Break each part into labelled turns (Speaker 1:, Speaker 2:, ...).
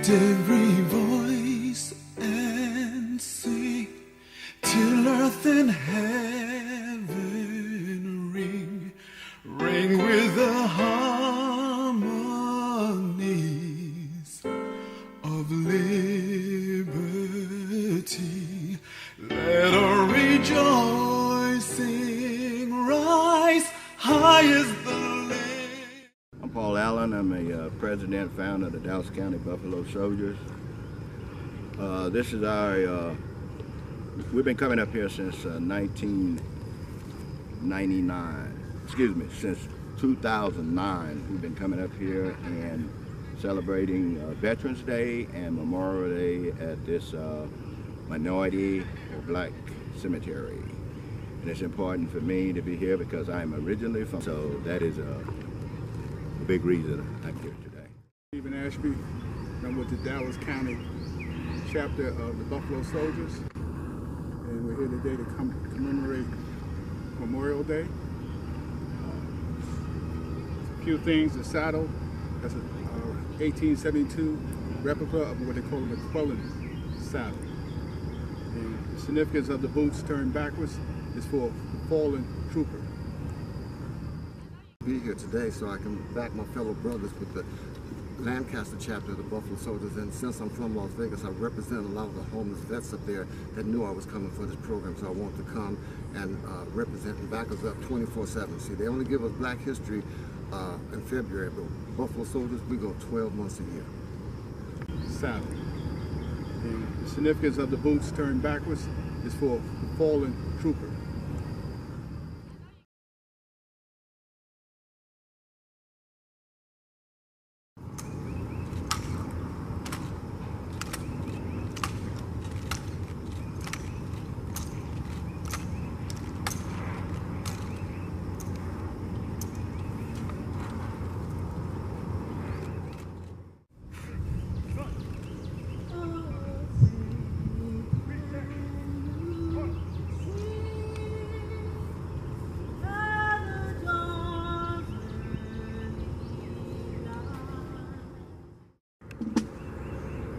Speaker 1: Lift every voice and sing till earth and heaven ring, ring with the harmonies of liberty. Let our rejoicing rise high as the land.
Speaker 2: I'm Paul Allen. I'm a president, founder of the Dallas County Buffalo Soldiers. This is our, we've been coming up here since 1999, excuse me, since 2009. We've been coming up here and celebrating Veterans Day and Memorial Day at this minority or black cemetery. And it's important for me to be here because I'm originally from, so that is a big reason I'm here today.
Speaker 3: Stephen Ashby. I'm with the Dallas County chapter of the Buffalo Soldiers, and we're here today to commemorate Memorial Day. A few things: the saddle, that's a 1872 replica of what they call a McKinney saddle. The significance of the boots turned backwards is for a fallen trooper.
Speaker 4: Be here today so I can back my fellow brothers with the Lancaster chapter of the Buffalo Soldiers, and since I'm from Las Vegas, I represent a lot of the homeless vets up there that knew I was coming for this program, so I want to come and represent and back us up 24/7. See, they only give us Black History in February, but Buffalo Soldiers, we go 12 months a year.
Speaker 3: Saddle. The significance of the boots turned backwards is for a fallen trooper.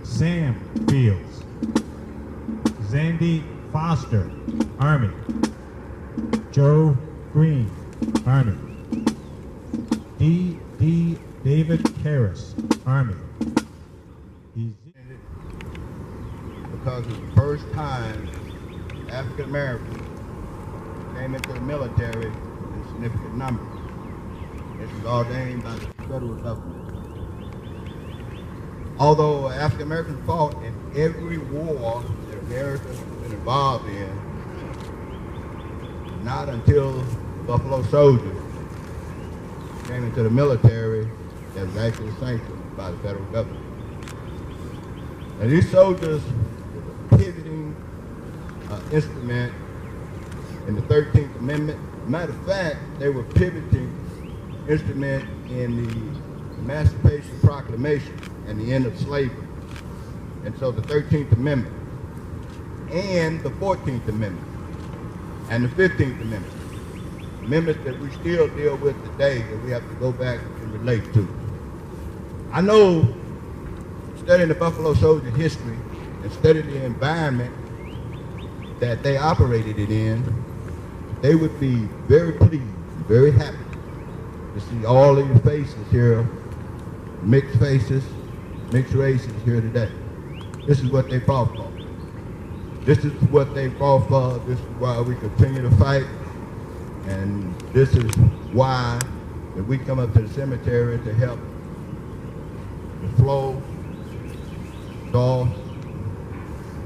Speaker 5: Sam Fields, Zandy Foster, Army. Joe Green, Army. D. David Karras, Army.
Speaker 2: Because it's the first time African Americans came into the military in significant numbers. This was ordained by the federal government. Although African Americans fought in every war that America has been involved in, not until the Buffalo Soldiers came into the military that was actually sanctioned by the federal government. And these soldiers were a pivoting instrument in the 13th Amendment. Matter of fact, they were pivoting instrument in the Emancipation Proclamation and the end of slavery. And so the 13th Amendment and the 14th Amendment and the 15th Amendment, amendments that we still deal with today that we have to go back and relate to. I know, studying the Buffalo Soldier history and studying the environment that they operated it in, they would be very pleased, very happy to see all of your faces here, mixed faces, mixed races here today. This is what they fought for. This is what they fought for. This is why we continue to fight. And this is why that we come up to the cemetery to help the Flo, Dolph,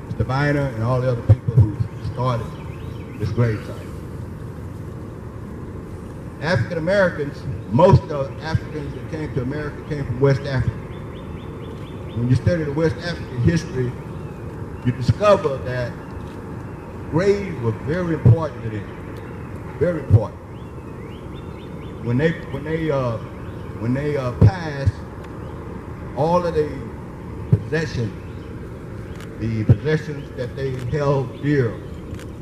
Speaker 2: Mr. Viner, and all the other people who started this gravesite. African Americans, most of Africans that came to America came from West Africa. When you study the West African history, you discover that graves were very important to them. Very important. When they passed, all of the possessions that they held dear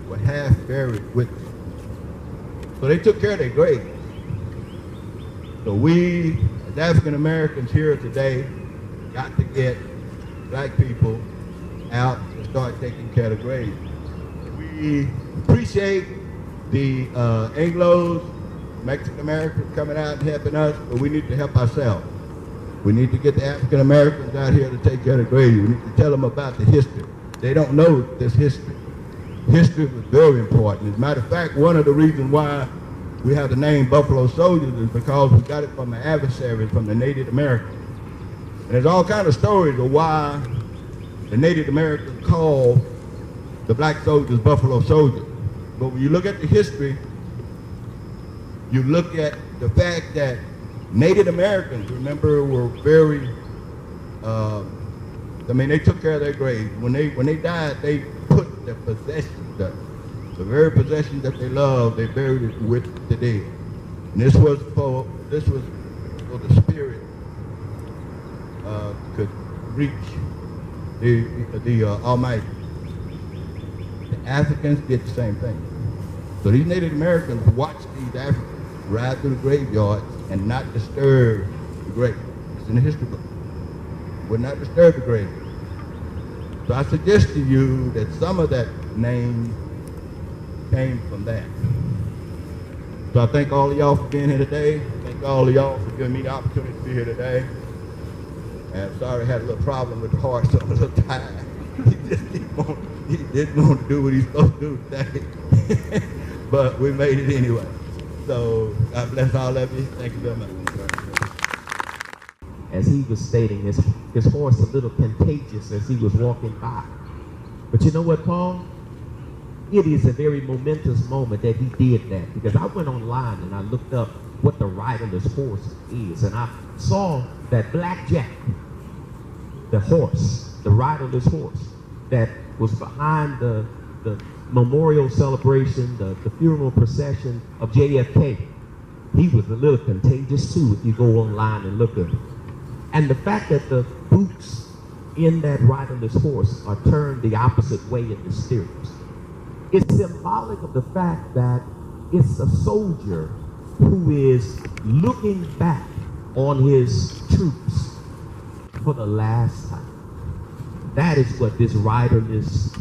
Speaker 2: were half buried with them. So they took care of their graves. So we, as African Americans here today, got to get black people out to start taking care of the graves. We appreciate the Anglos, Mexican Americans coming out and helping us, but we need to help ourselves. We need to get the African Americans out here to take care of the graves. We need to tell them about the history. They don't know this history. History was very important. As a matter of fact, one of the reasons why we have the name Buffalo Soldiers is because we got it from the adversaries, from the Native Americans. And there's all kinds of stories of why the Native Americans called the black soldiers Buffalo Soldiers. But when you look at the history, you look at the fact that Native Americans, remember, were very, they took care of their graves. When they died, they put their possessions, the very possessions that they loved, they buried it with the dead. And this was for the spirit could reach the Almighty. The Africans did the same thing. So these Native Americans watched these Africans ride through the graveyards and not disturb the grave. It's in the history book. Would not disturb the grave. So I suggest to you that some of that name came from that. So I thank all of y'all for being here today. Thank all of y'all for giving me the opportunity to be here today. And I'm sorry I had a little problem with the horse, so I'm a little tired. He didn't want to do what he's supposed to do today. But we made it anyway. So God bless all of you. Thank you very much.
Speaker 6: As he was stating, his horse a little contagious as he was walking by. But you know what, Paul? It is a very momentous moment that he did that, because I went online and I looked up what the riderless horse is, and I saw that Black Jack, the horse, the riderless horse that was behind the memorial celebration, the funeral procession of JFK, he was a little contagious too if you go online and look at him. And the fact that the boots in that riderless horse are turned the opposite way in the stirrups, it's symbolic of the fact that it's a soldier who is looking back on his troops for the last time. That is what this riderless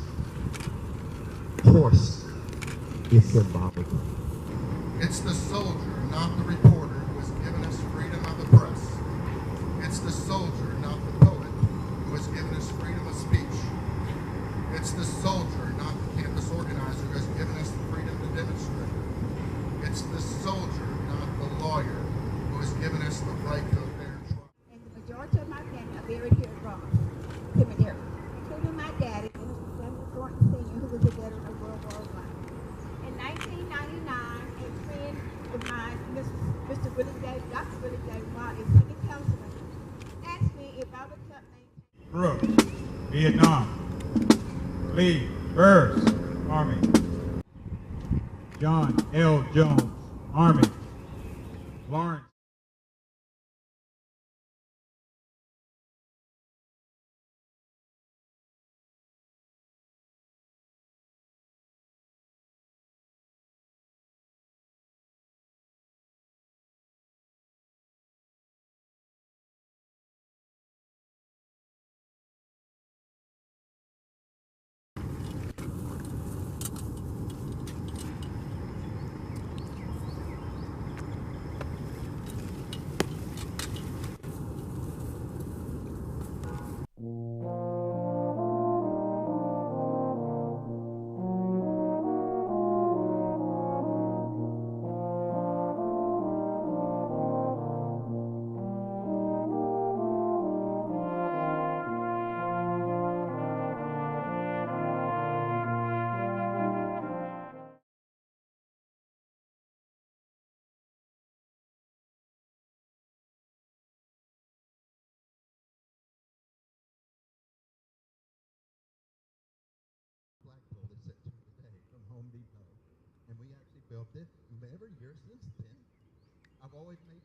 Speaker 6: horse is symbolic of.
Speaker 7: It's the soldier, not the reporter, who has given us freedom of the press. It's the soldier, not the poet, who has given us freedom of speech. It's the soldier, not the campus organizer, who has given us the freedom to demonstrate. It's the soldier, not the lawyer, who has given us the right to a fair trial.
Speaker 8: And the majority of my family are buried here at Rome Cemetery, including my daddy, Mr. Samuel Thornton Sr., who was a veteran of World War I. In 1999, a friend of mine, Mr. Willie J. Dr. Willie J. Watt, a city councilman, asked me if I would help maintain.
Speaker 5: Brooks, Vietnam. Lee, Burrs, Army. John L. Jones, Army. Lawrence.
Speaker 2: Flagpole that's set to today from Home Depot, and we actually built it. Every year since then, I've always made